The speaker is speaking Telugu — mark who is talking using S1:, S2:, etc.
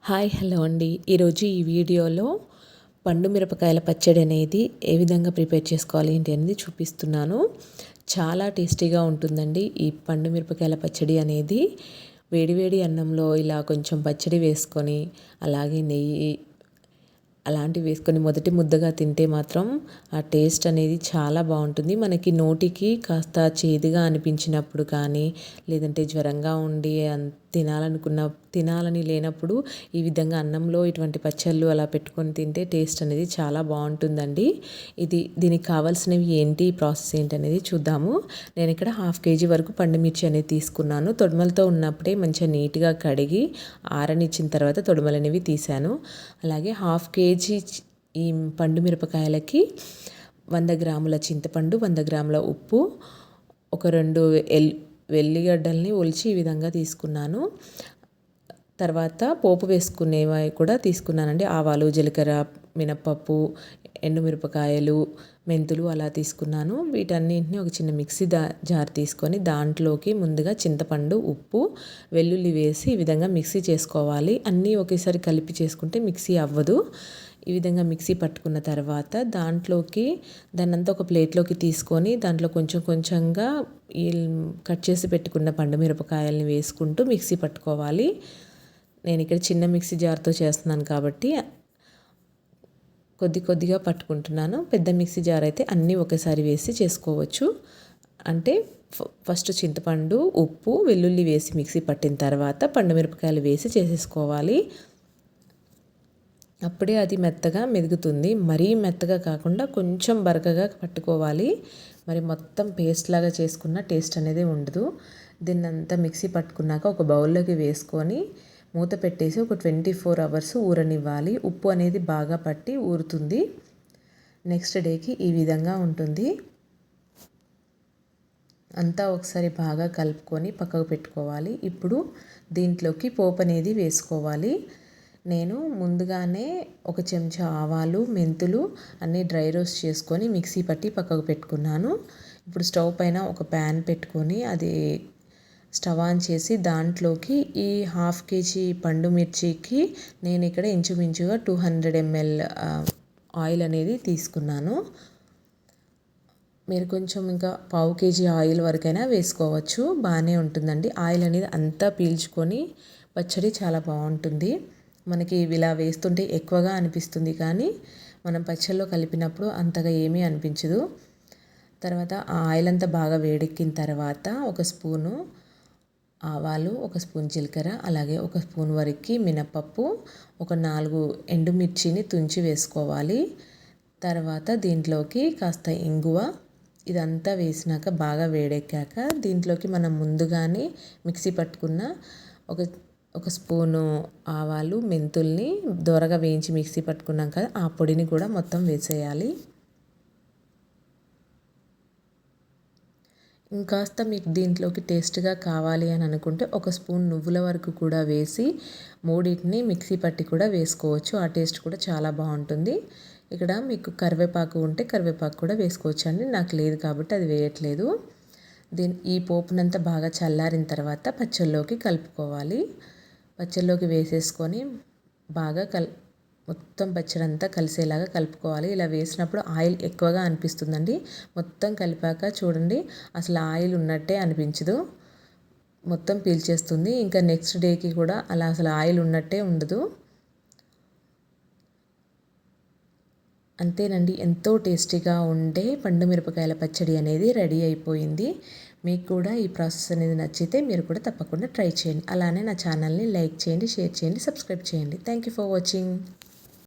S1: హాయ్ హలో అండి. ఈరోజు ఈ వీడియోలో పండు మిరపకాయల పచ్చడి అనేది ఏ విధంగా ప్రిపేర్ చేసుకోవాలి ఏంటి అనేది చూపిస్తున్నాను. చాలా టేస్టీగా ఉంటుందండి ఈ పండు మిరపకాయల పచ్చడి అనేది. వేడివేడి అన్నంలో ఇలా కొంచెం పచ్చడి వేసుకొని అలాగే నెయ్యి అలాంటివి వేసుకొని మొదటి ముద్దగా తింటే మాత్రం ఆ టేస్ట్ అనేది చాలా బాగుంటుంది. మనకి నోటికి కాస్త చేదుగా అనిపించినప్పుడు కానీ లేదంటే జ్వరంగా ఉండి తినాలని లేనప్పుడు ఈ విధంగా అన్నంలో ఇటువంటి పచ్చళ్ళు అలా పెట్టుకొని తింటే టేస్ట్ అనేది చాలా బాగుంటుందండి. దీనికి కావాల్సినవి ఏంటి, ప్రాసెస్ ఏంటి అనేది చూద్దాము. నేను ఇక్కడ 1/2 kg వరకు పండు మిర్చి అనేది తీసుకున్నాను. తొడిమలతో ఉన్నప్పుడే మంచిగా నీట్గా కడిగి ఆరనిచ్చిన తర్వాత తొడిమలు అనేవి తీసాను. అలాగే 1/2 kg ఈ పండు మిరపకాయలకి 100 గ్రాముల చింతపండు, 100 గ్రాముల ఉప్పు, ఒక 2 వెల్లిగడ్డల్ని ఒలిచి ఈ విధంగా తీసుకున్నాను. తర్వాత పోపు వేసుకునేవి కూడా తీసుకున్నానండి. ఆవాలు, జీలకర్ర, మినప్పప్పు, ఎండుమిరపకాయలు, మెంతులు అలా తీసుకున్నాను. వీటన్నింటినీ ఒక చిన్న మిక్సీ జార్ తీసుకొని దాంట్లోకి ముందుగా చింతపండు, ఉప్పు, వెల్లుల్లి వేసి ఈ విధంగా మిక్సీ చేసుకోవాలి. అన్నీ ఒకేసారి కలిపి చేసుకుంటే మిక్సీ అవ్వదు. ఈ విధంగా మిక్సీ పట్టుకున్న తర్వాత దాన్నంతా ఒక ప్లేట్లోకి తీసుకొని దాంట్లో కొంచెం కొంచెంగా ఈ కట్ చేసి పెట్టుకున్న పండు మిరపకాయల్ని వేసుకుంటూ మిక్సీ పట్టుకోవాలి. నేను ఇక్కడ చిన్న మిక్సీ జార్తో చేస్తున్నాను కాబట్టి కొద్దిగా పట్టుకుంటున్నాను. పెద్ద మిక్సీ జార్ అయితే అన్నీ ఒకేసారి వేసి చేసుకోవచ్చు. అంటే ఫస్ట్ చింతపండు, ఉప్పు, వెల్లుల్లి వేసి మిక్సీ పట్టిన తర్వాత పండు మిరపకాయలు వేసి చేసేసుకోవాలి. అప్పుడే అది మెత్తగా మెదుగుతుంది. మరీ మెత్తగా కాకుండా కొంచెం బరకగా పట్టుకోవాలి. మరి మొత్తం పేస్ట్ లాగా చేసుకున్న టేస్ట్ అనేది ఉండదు. దీన్నంతా మిక్సీ పట్టుకున్నాక ఒక బౌల్లోకి వేసుకొని మూత పెట్టేసి ఒక 24 hours ఊరనివ్వాలి. ఉప్పు అనేది బాగా పట్టి ఊరుతుంది. నెక్స్ట్ డేకి ఈ విధంగా ఉంటుంది. అంతా ఒకసారి బాగా కలుపుకొని పక్కకు పెట్టుకోవాలి. ఇప్పుడు దీంట్లోకి పోపు అనేది వేసుకోవాలి. నేను ముందుగానే ఒక చెంచా ఆవాలు, మెంతులు అన్నీ డ్రై రోస్ట్ చేసుకొని మిక్సీ పట్టి పక్కకు పెట్టుకున్నాను. ఇప్పుడు స్టవ్ పైన ఒక ప్యాన్ పెట్టుకొని అది స్టవ్ ఆన్ చేసి దాంట్లోకి ఈ 1/2 kg పండు మిర్చికి నేను ఇక్కడ ఇంచుమించుగా 200 ml ఆయిల్ అనేది తీసుకున్నాను. మీరు కొంచెం ఇంకా 1/2 kg ఆయిల్ వరకైనా వేసుకోవచ్చు, బాగానే ఉంటుందండి. ఆయిల్ అనేది అంతా పీల్చుకొని పచ్చడి చాలా బాగుంటుంది. మనకి ఇలా వేస్తుంటే ఎక్కువగా అనిపిస్తుంది కానీ మనం పచ్చళ్ళలో కలిపినప్పుడు అంతగా ఏమీ అనిపించదు. తర్వాత ఆ ఆయిల్ అంతా బాగా వేడెక్కిన తర్వాత ఒక స్పూను ఆవాలు, ఒక స్పూన్ జీలకర్ర, అలాగే ఒక స్పూన్ వరకు మినపప్పు, ఒక 4 ఎండుమిర్చిని తుంచి వేసుకోవాలి. తర్వాత దీంట్లోకి కాస్త ఇంగువ, ఇదంతా వేసినాక బాగా వేడెక్కాక దీంట్లోకి మనం ముందుగానే మిక్సీ పట్టుకున్న ఒక స్పూను ఆవాలు, మెంతుల్ని దోరగా వేయించి మిక్సీ పట్టుకున్నాం కదా, ఆ పొడిని కూడా మొత్తం వేసేయాలి. ఇంకాస్త మీకు దీంట్లోకి టేస్ట్గా కావాలి అని అనుకుంటే ఒక స్పూన్ నువ్వుల వరకు కూడా వేసి మూడింటిని మిక్సీ పట్టి కూడా వేసుకోవచ్చు. ఆ టేస్ట్ కూడా చాలా బాగుంటుంది. ఇక్కడ మీకు కరివేపాకు ఉంటే కరివేపాకు కూడా వేసుకోవచ్చు అండి. నాకు లేదు కాబట్టి అది వేయట్లేదు. ఈ పోపునంతా బాగా చల్లారిన తర్వాత పచ్చళ్ళలోకి కలుపుకోవాలి. పచ్చళ్ళలోకి వేసేసుకొని బాగా మొత్తం పచ్చడి అంతా కలిసేలాగా కలుపుకోవాలి. ఇలా వేసినప్పుడు ఆయిల్ ఎక్కువగా అనిపిస్తుందండి. మొత్తం కలిపాక చూడండి అసలు ఆయిల్ ఉన్నట్టే అనిపించదు, మొత్తం పీల్చేస్తుంది. ఇంకా నెక్స్ట్ డేకి కూడా అలా అసలు ఆయిల్ ఉన్నట్టే ఉండదు. అంతేనండి, ఎంతో టేస్టీగా ఉండే పండు మిరపకాయల పచ్చడి అనేది రెడీ అయిపోయింది. మీకు కూడా ఈ ప్రాసెస్ అనేది నచ్చితే మీరు కూడా తప్పకుండా ట్రై చేయండి. అలానే నా ఛానల్ని లైక్ చేయండి, షేర్ చేయండి, సబ్స్క్రైబ్ చేయండి. Thank you for watching.